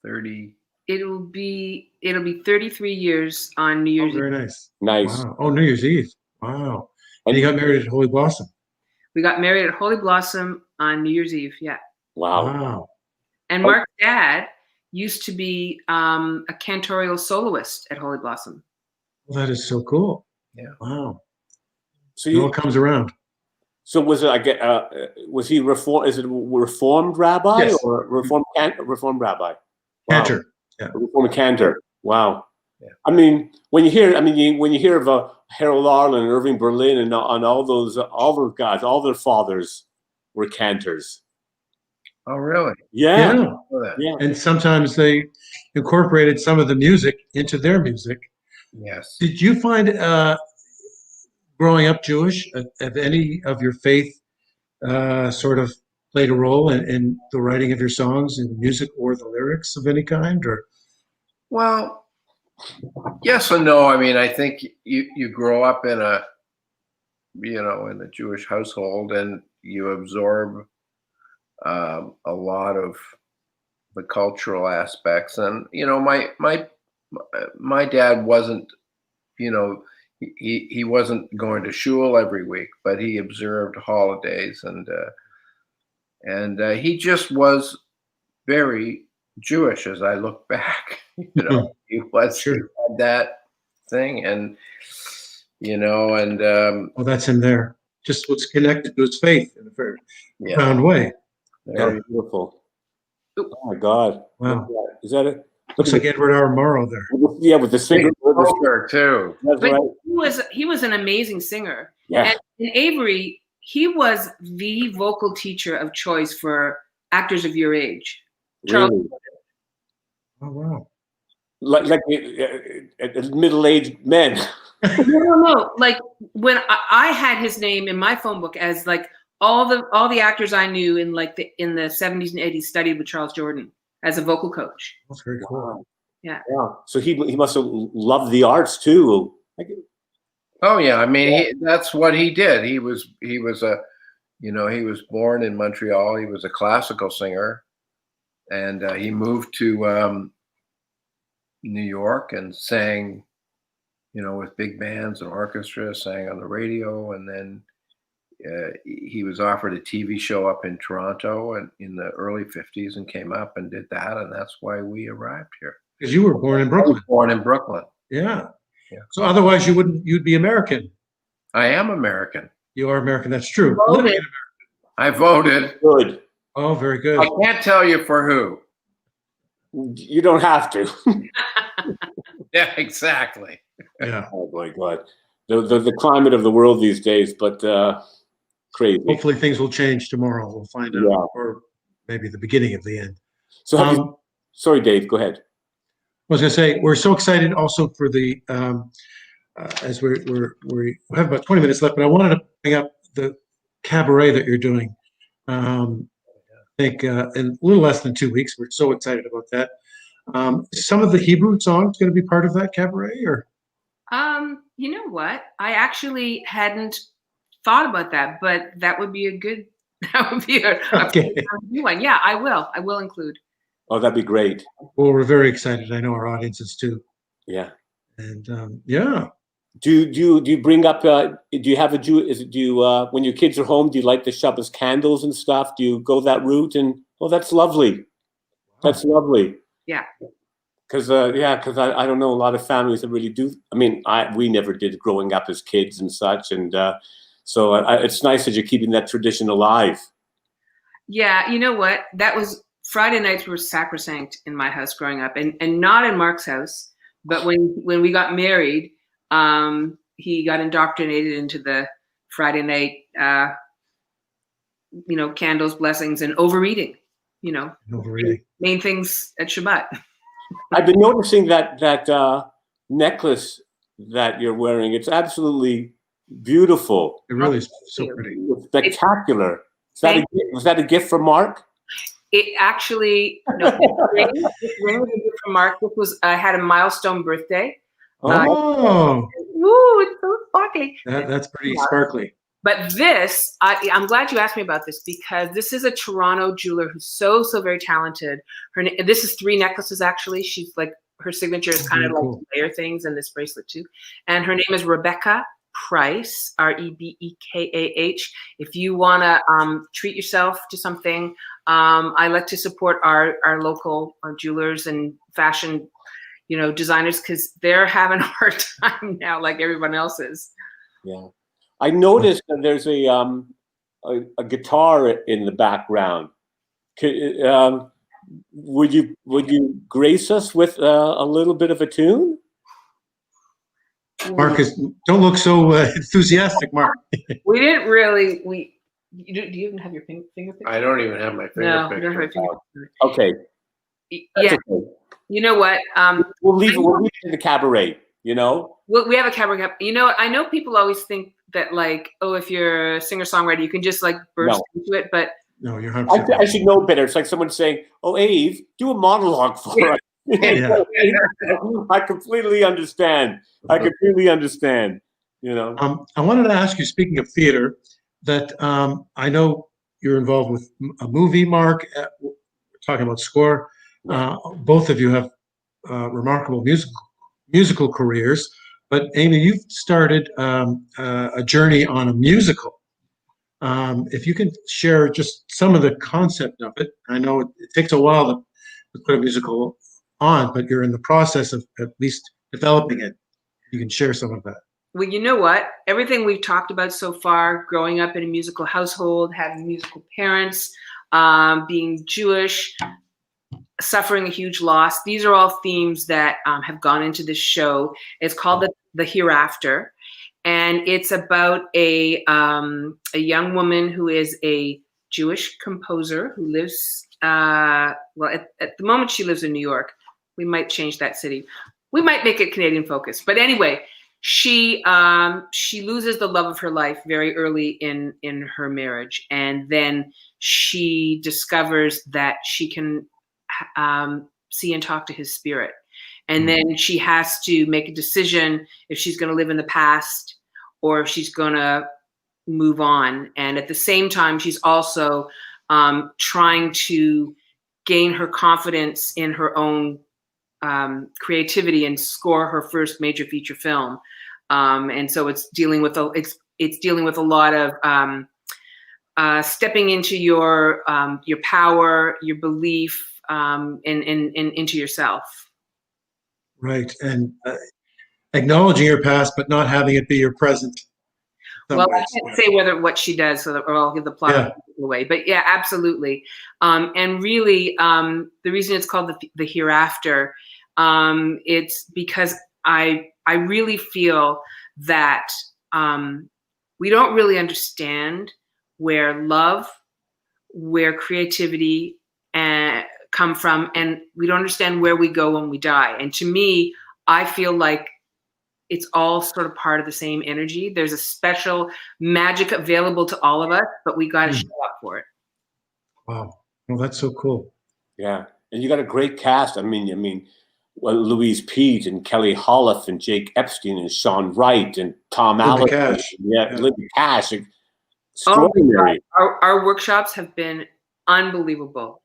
30. It'll be 33 years on New Year's Eve. Very nice. Nice. Wow. Oh, New Year's Eve. Wow. And you got married at Holy Blossom. We got married at Holy Blossom on New Year's Eve. Yeah. Wow. And Mark's dad used to be a cantorial soloist at Holy Blossom. Well, that is so cool. Yeah. Wow. So it all comes around. So was it? Was he reformed? Is it a Reformed rabbi or Reformed rabbi? Wow. Cantor. Yeah. Reformed cantor. Wow. Yeah. I mean, when you hear of Harold Arlen and Irving Berlin and all those guys, all their fathers were cantors. Oh, really? Yeah. Yeah. And sometimes they incorporated some of the music into their music. Yes. Did you find growing up Jewish, have any of your faith sort of played a role in the writing of your songs, in the music or the lyrics of any kind? Or well, yes and no. I mean, I think you grow up in a Jewish household, and you absorb a lot of the cultural aspects. And my dad wasn't, he wasn't going to shul every week, but he observed holidays, and he just was very Jewish as I look back. He was he had that thing, and well, that's in there. Just what's connected to his faith in a very profound way. Very beautiful. Oh my God! Wow. Is that it? Looks like Edward R. Murrow there. Yeah, with the singer too. That's But right. he was an amazing singer. Yeah. And in Avery, he was the vocal teacher of choice for actors of your age. Charles. Really. Oh, wow. Like middle-aged men. No. Like when I had his name in my phone book as like all the actors I knew in the 70s and 80s studied with Charles Jordan as a vocal coach. That's very cool. Wow. Yeah. So he must have loved the arts too. Oh yeah, I mean that's what he did. He was he was born in Montreal. He was a classical singer, and he moved to New York and sang, with big bands and orchestras, sang on the radio, and then he was offered a TV show up in Toronto and in the early 50s and came up and did that, and that's why we arrived here. Because you were born in Brooklyn. Born in Brooklyn. Yeah. Yeah. So otherwise you'd be American. I am American. You are American, that's true. Voted. I voted. Good. Oh, very good. I can't tell you for who. You don't have to. Yeah, exactly. Yeah. Oh my God, the climate of the world these days, but crazy. Hopefully things will change tomorrow. We'll find out, Yeah. or maybe the beginning of the end. So, sorry, Dave. Go ahead. I was going to say we're so excited also for the as we have about 20 minutes left, but I wanted to bring up the cabaret that you're doing. I think in a little less than 2 weeks. We're so excited about that. Some of the Hebrew songs going to be part of that cabaret, or? You know what? I actually hadn't thought about that, but that would be Okay. new one. Yeah, I will include. Oh, that'd be great. Well, we're very excited. I know our audience is too. Yeah. And yeah. Do you bring up? Do you have a Jew? When your kids are home? Do you like the Shabbos candles and stuff? Do you go that route? And that's lovely. That's lovely. Yeah. Because I don't know a lot of families that really do. I mean, we never did growing up as kids and such, and so it's nice that you're keeping that tradition alive. Yeah, you know what? That was Friday nights were sacrosanct in my house growing up, and not in Mark's house. But when we got married, he got indoctrinated into the Friday night, candles, blessings, and overeating. Overeating. Main things at Shabbat. I've been noticing that necklace that you're wearing. It's absolutely beautiful. It really is so pretty. It's spectacular. Was that a gift from Mark? It actually, no, this ring was a gift from Mark. I had a milestone birthday. Oh, Ooh, it's so sparkly. that's pretty sparkly. But this, I'm glad you asked me about this because this is a Toronto jeweler who's so very talented. This is 3 necklaces actually. She's like, her signature is kind of like layer things, and this bracelet too. And her name is Rebecca Price, Rebekah. If you want to treat yourself to something, I like to support our local jewelers and fashion, designers, because they're having a hard time now, like everyone else is. Yeah. I noticed that there's a guitar in the background. Would you grace us with a little bit of a tune? Marcus, don't look so enthusiastic, Mark. We didn't really. Do you even have your finger? I don't even have my finger. No, you don't have your finger. Okay. Yeah. Okay. You know what? We'll leave it to the cabaret. We have a cabaret. I know people always think that if you're a singer-songwriter, you can just burst into it, but no, you're 100%. I should know better. It's like someone saying, "Oh, Ave, do a monologue for us." Yeah. I completely understand. I understand. I wanted to ask you, speaking of theater, that I know you're involved with a movie, Mark. We're talking about score. Both of you have remarkable musical careers. But Amy, you've started a journey on a musical. If you can share just some of the concept of it. I know it takes a while to put a musical on, but you're in the process of at least developing it. You can share some of that. Well, you know what? Everything we've talked about so far, growing up in a musical household, having musical parents, being Jewish, suffering a huge loss. These are all themes that have gone into this show. It's called the Hereafter, and it's about a young woman who is a Jewish composer who lives, at the moment she lives in New York. We might change that city. We might make it Canadian focused. But anyway, she loses the love of her life very early in her marriage. And then she discovers that she can see and talk to his spirit. And then she has to make a decision if she's going to live in the past or if she's going to move on. And at the same time, she's also trying to gain her confidence in her own creativity and score her first major feature film. And so it's dealing with a lot of stepping into your power, your belief, and into yourself. Right, and acknowledging your past, but not having it be your present. Well, I can't say what she does, or I'll give the plot away. But yeah, absolutely. And really, the reason it's called the Hereafter, it's because I really feel that we don't really understand where love, where creativity come from, and we don't understand where we go when we die. And to me, I feel like it's all sort of part of the same energy. There's a special magic available to all of us, but we got to show up for it. Wow. Well, that's so cool. Yeah. And you got a great cast. I mean, Louise Pete and Kelly Holliff and Jake Epstein and Sean Wright and Tom Allen. Linda Cash. Extraordinary. Our workshops have been unbelievable.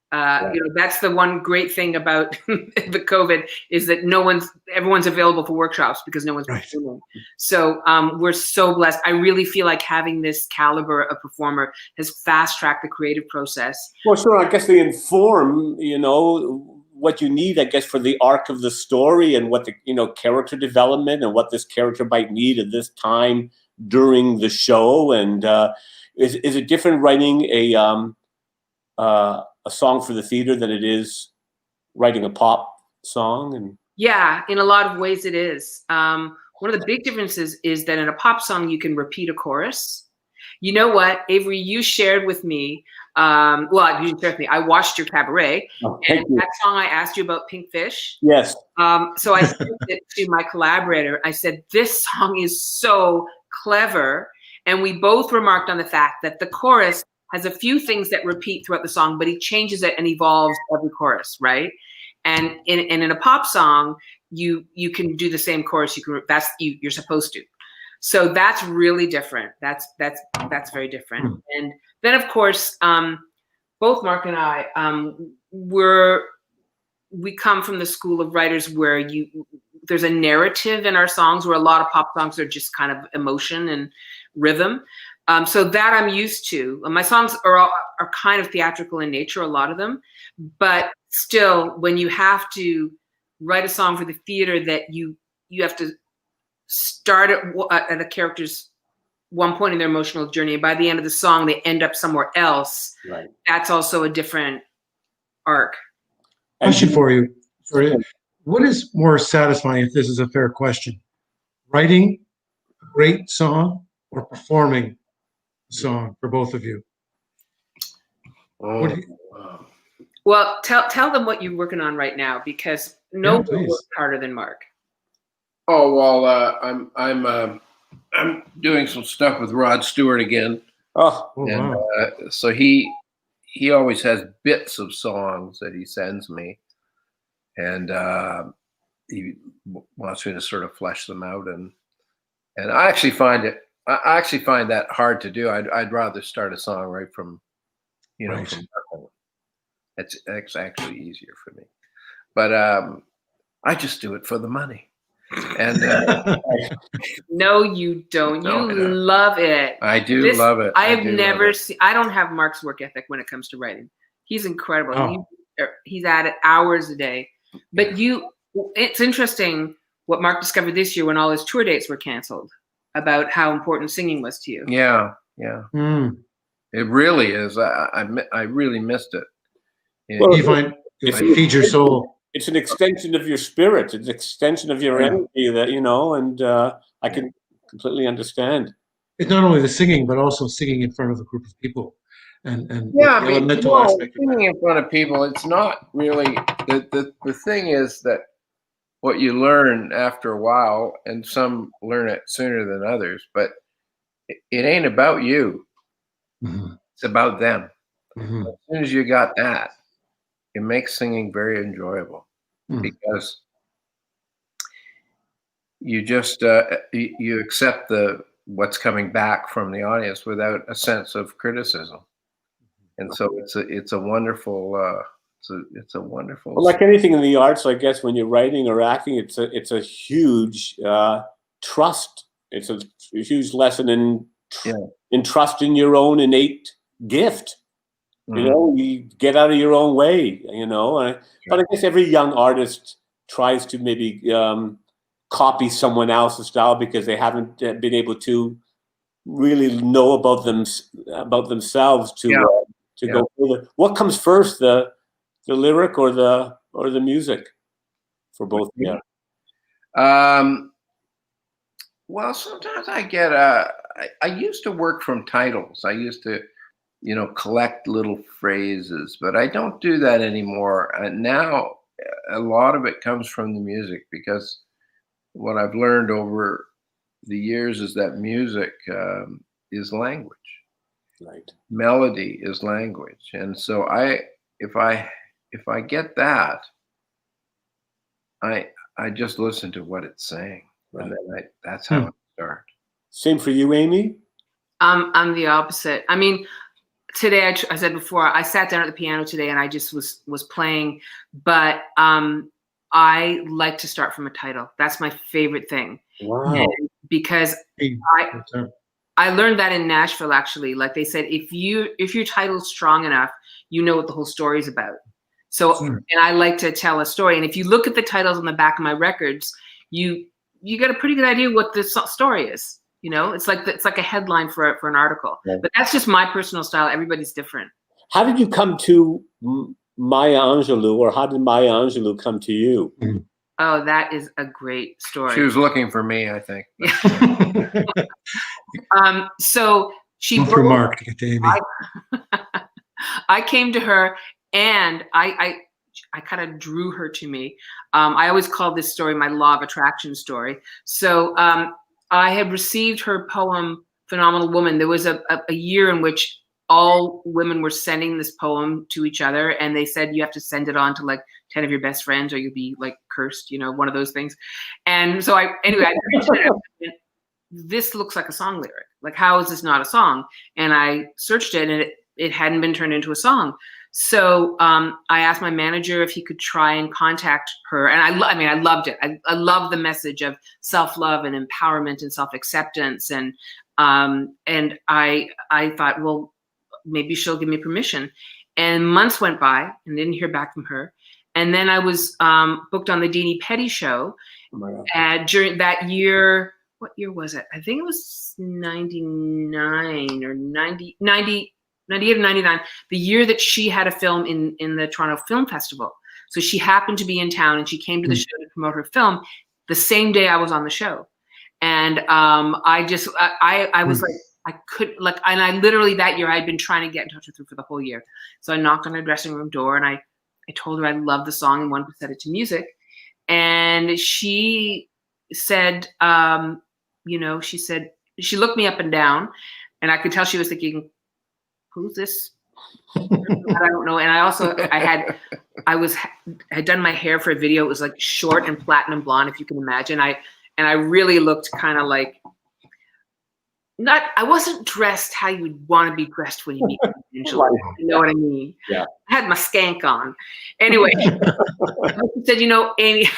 That's the one great thing about the COVID is that everyone's available for workshops because no one's performing. So we're so blessed. I really feel like having this caliber of performer has fast-tracked the creative process. Well, sure. I guess they inform, what you need, I guess, for the arc of the story and what the, character development and what this character might need at this time during the show. And is it different writing a song for the theater than it is writing a pop song? And yeah, in a lot of ways it is. One of the big differences is that in a pop song, you can repeat a chorus. You know what, Avery, you shared with me, you didn't share with me, I watched your cabaret, and that song I asked you about Pink Fish. Yes. So I sent it to my collaborator. I said, this song is so clever. And we both remarked on the fact that the chorus has a few things that repeat throughout the song, but he changes it and evolves every chorus, right? And in a pop song, you can do the same chorus. You're supposed to. So that's really different. That's very different. And then of course, both Mark and I, we come from the school of writers where there's a narrative in our songs, where a lot of pop songs are just kind of emotion and rhythm. So that I'm used to. My songs are kind of theatrical in nature, a lot of them, but still, when you have to write a song for the theater that you have to start at a character's one point in their emotional journey, and by the end of the song, they end up somewhere else. Right. That's also a different arc. Question for you. Sorry. What is more satisfying, if this is a fair question? Writing a great song or performing a song for both of you? Well, tell them what you're working on right now, because no one works harder than Mark. Oh well, I'm doing some stuff with Rod Stewart again. And so he always has bits of songs that he sends me, and he wants me to sort of flesh them out, and I actually find that hard to do. I'd rather start a song right from from nothing. It's actually easier for me, but I just do it for the money. And no, you don't. Love it. I do love it. I have never seen. I don't have Mark's work ethic when it comes to writing. He's incredible. He's at it hours a day. But it's interesting what Mark discovered this year when all his tour dates were canceled, about how important singing was to you. Yeah. It really is. I really missed it. Well, feed your soul. It's an extension of your spirit. It's an extension of your energy that, and I can completely understand. It's not only the singing, but also singing in front of a group of people. And Yeah, the but elemental aspect of singing that. in front of people, it's not really, the thing is that what you learn after a while, and some learn it sooner than others, but it ain't about you. Mhm. It's about them. Mhm. As soon as you got that, it makes singing very enjoyable because you just you accept what's coming back from the audience without a sense of criticism, and so it's a wonderful it's a wonderful. Well, like anything in the arts, I guess when you're writing or acting, it's a huge trust. It's a huge lesson in trust in your own innate gift. You get out of your own way. But I guess every young artist tries to maybe copy someone else's style because they haven't been able to really know about themselves to go further. What comes first, the lyric or the music for both? Yeah. Well, sometimes I get I used to work from titles. I used to, collect little phrases, but I don't do that anymore. Now, a lot of it comes from the music because what I've learned over the years is that music is language. Right. Melody is language, and so if I get that, I just listen to what it's saying, and then that's how I start. Same for you, Amy? I'm the opposite. I mean, today I said before, I sat down at the piano today and I just was playing, but I like to start from a title. That's my favorite thing. Wow. And because I learned that in Nashville, actually. Like they said, if your title's strong enough, you know what the whole story is about. So, and I like to tell a story. And if you look at the titles on the back of my records, you get a pretty good idea what the story is. It's like a headline for an article. Yeah. But that's just my personal style. Everybody's different. How did you come to Maya Angelou, or how did Maya Angelou come to you? Oh, that is a great story. She was looking for me, I think. So she go through Mark to get to Amy. I came to her and I kind of drew her to me. I always call this story my law of attraction story. So I had received her poem, Phenomenal Woman. There was a year in which all women were sending this poem to each other, and they said you have to send it on to like 10 of your best friends or you'll be like cursed, one of those things. And so I this looks like a song lyric. Like, how is this not a song? And I searched it and it hadn't been turned into a song. So I asked my manager if he could try and contact her. And I loved it. I love the message of self-love and empowerment and self-acceptance. And I thought, well, maybe she'll give me permission. And months went by and didn't hear back from her. And then I was booked on the Deanie Petty show during that year. What year was it? I think it was 99 or 98 or 99, the year that she had a film in the Toronto Film Festival. So she happened to be in town and she came to the show to promote her film the same day I was on the show. And I was like, I couldn't, like, and I literally that year, I'd been trying to get in touch with her for the whole year. So I knocked on her dressing room door and I told her I loved the song and wanted to set it to music. And she said, she looked me up and down and I could tell she was thinking, who's this? I don't know. And I also, I had done my hair for a video. It was like short and platinum blonde, if you can imagine. I really looked kind of like, I wasn't dressed how you'd want to be dressed when you meet Angelou. You know what I mean? Yeah. I had my skank on. Anyway, she said, Amy,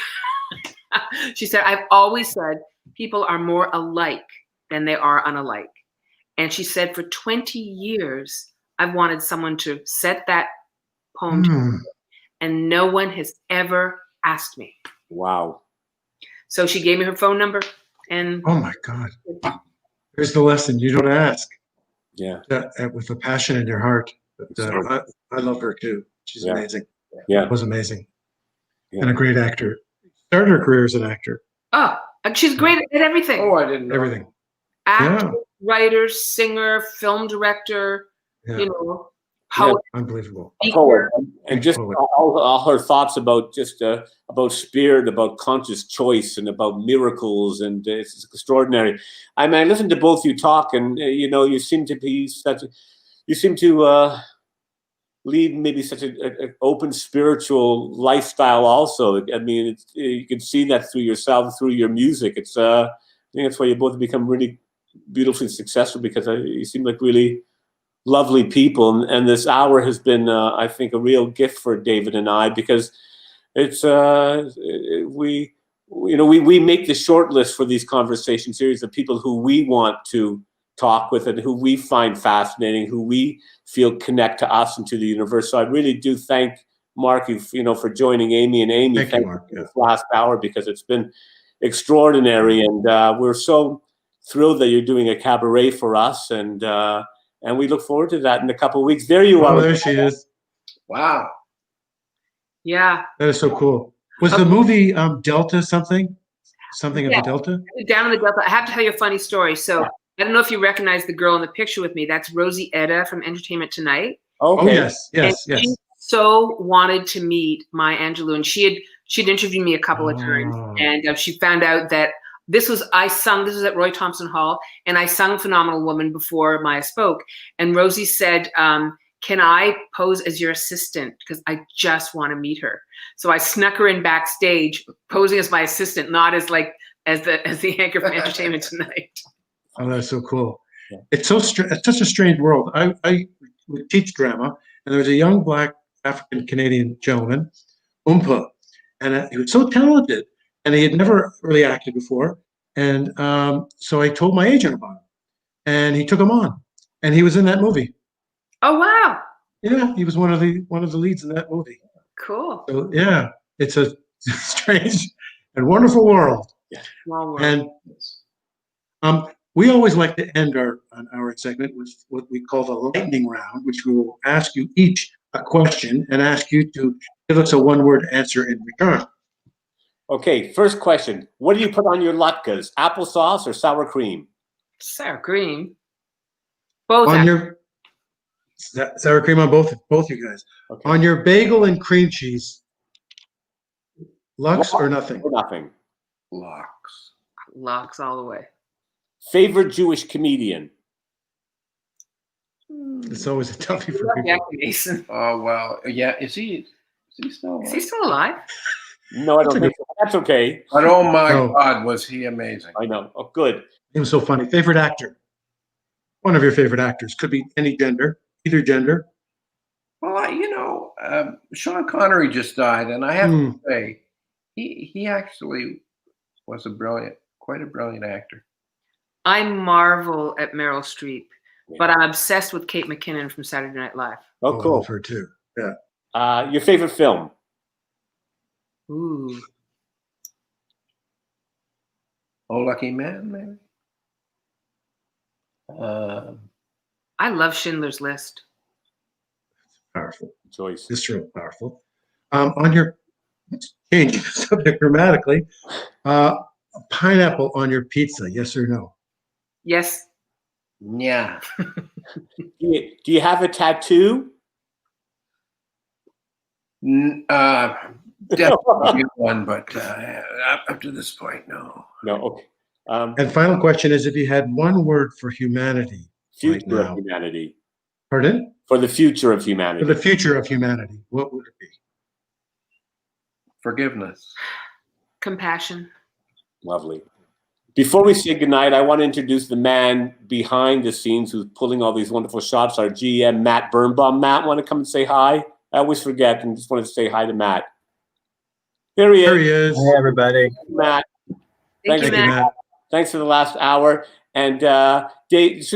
she said, I've always said people are more alike than they are unalike. And she said, for 20 years, I've wanted someone to set that poem to me, and no one has ever asked me. Wow. So she gave me her phone number. And oh my God. Here's the lesson. You don't ask. Yeah. With a passion in your heart. But I love her too. She's amazing. Yeah. Was amazing. Yeah. And a great actor. Started her career as an actor. Oh, she's great at everything. Oh, I didn't know. Everything. Actor, Yeah. writer, singer, film director, Yeah. you know, Yeah. poet, Unbelievable. speaker. And just Poet. all her thoughts about just about spirit, about conscious choice, and about miracles, and it's extraordinary. I mean, I listened to both you talk, and you know, you seem to be lead maybe such an open spiritual lifestyle. Also, I mean, you can see that through yourself, through your music. It's I think that's why you both become really beautifully successful, because you seem like really lovely people, and this hour has been, I think, a real gift for David and I, because it's we make the short list for these conversation series of people who we want to talk with and who we find fascinating, who we feel connect to us and to the universe. So I really do thank Mark, for joining Amy and Amy. Thank you, Mark. For this last hour, because it's been extraordinary, and we're so thrilled that you're doing a cabaret for us, and we look forward to that in a couple of weeks. There you are. Oh, there she is. Wow. Yeah. That is so cool. Was the movie Delta something? Something of Yeah. the Delta? Down in the Delta. I have to tell you a funny story. So I don't know if you recognize the girl in the picture with me. That's Rosie Edda from Entertainment Tonight. Oh, Okay. yes, yes, And yes. she so wanted to meet Maya Angelou, and she'd interviewed me a couple of times, Oh. and she found out that this was at Roy Thompson Hall, and I sung Phenomenal Woman before Maya spoke, and Rosie said, can I pose as your assistant, because I just want to meet her. So I snuck her in backstage, posing as my assistant, not as the anchor from Entertainment Tonight. Oh, that's so cool. Yeah. It's it's such a strange world. I would teach drama, and there was a young black African Canadian gentleman, Oompa, and he was so talented, and he had never really acted before. And so I told my agent about him, and he took him on, and he was in that movie. Oh wow, Yeah, he was one of the leads in that movie. cool. So yeah, it's a strange and wonderful world. Small world. And we always like to end our segment with what we call the lightning round, which we will ask you each a question and ask you to give us a one-word answer in return. Okay, first question. What do you put on your latkes? Applesauce or sour cream? Sour cream. Both. On your sour cream on both you guys. Okay. On your bagel and cream cheese, Lux or nothing? Or nothing. Locks. Locks all the way. Favorite Jewish comedian? It's always a toughie for Jack people. Mason. Oh, well, yeah. Is he still Is alive? he still alive? No, I don't think so. That's okay. But oh my No. God, was he amazing. I know. Oh, good. He was so funny. Favorite actor? One of your favorite actors. Could be any gender, either gender. Well, Sean Connery just died, and I have to say, he actually was quite a brilliant actor. I marvel at Meryl Streep, but I'm obsessed with Kate McKinnon from Saturday Night Live. Oh, cool. Love her too. Yeah. Your favorite film? Ooh. Oh, Lucky Man, maybe. I love Schindler's List. Powerful. Choice. Visceral, powerful. On your changing the subject dramatically, pineapple on your pizza, yes or no? Yes. Yeah. Do you have a tattoo? Definitely one, but up to this point, no. No. Okay. And final question is, if you had one word for humanity right Future of now, humanity. pardon? For the future of For humanity. the future of humanity, what would it be? Forgiveness. Compassion. Lovely. Before we say goodnight, I want to introduce the man behind the scenes who's pulling all these wonderful shots, our GM, Matt Birnbaum. Matt, want to come and say hi? I always forget and just wanted to say hi to Matt. There he is. There he is. Hey, everybody. Matt. Thank you, Matt. Thanks for the last hour. And Dave,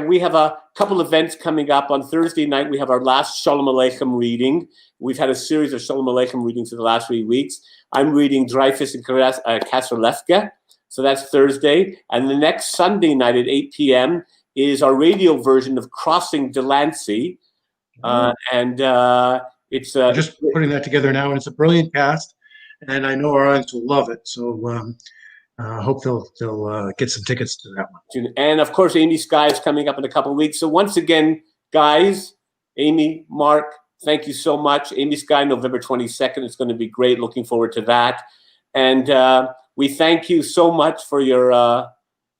we have a couple events coming up. On Thursday night, we have our last Shalom Aleichem reading. We've had a series of Shalom Aleichem readings for the last 3 weeks. I'm reading Dreyfus and Kasserlefke. So that's Thursday. And the next Sunday night at 8 p.m. is our radio version of Crossing Delancey. And It's Just putting that together now, and it's a brilliant cast, and I know our audience will love it. So hope they'll get some tickets to that one. and of course, Amy Sky is coming up in a couple of weeks. So once again, guys, Amy, Mark, thank you so much. Amy Sky, November 22nd. It's going to be great. Looking forward to that. And we thank you so much for your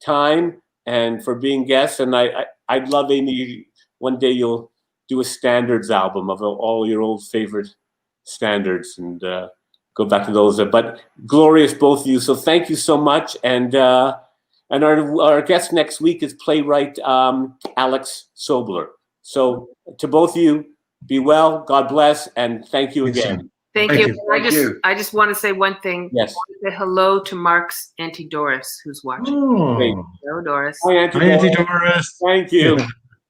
time and for being guests. And I'd love, Amy, one day you'll do a standards album of all your old favorite standards and go back to those. But glorious, both of you. So thank you so much. And our guest next week is playwright Alex Sobler. So to both of you, be well, God bless, and thank you again. Thank you. I just want to say one thing. Yes. Say hello to Mark's Auntie Doris, who's watching. Oh. Great. Hello, Doris. Hi, Auntie Hi, Auntie Doris. Doris. Thank you.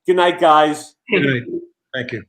Good night, guys. Good night. Thank you.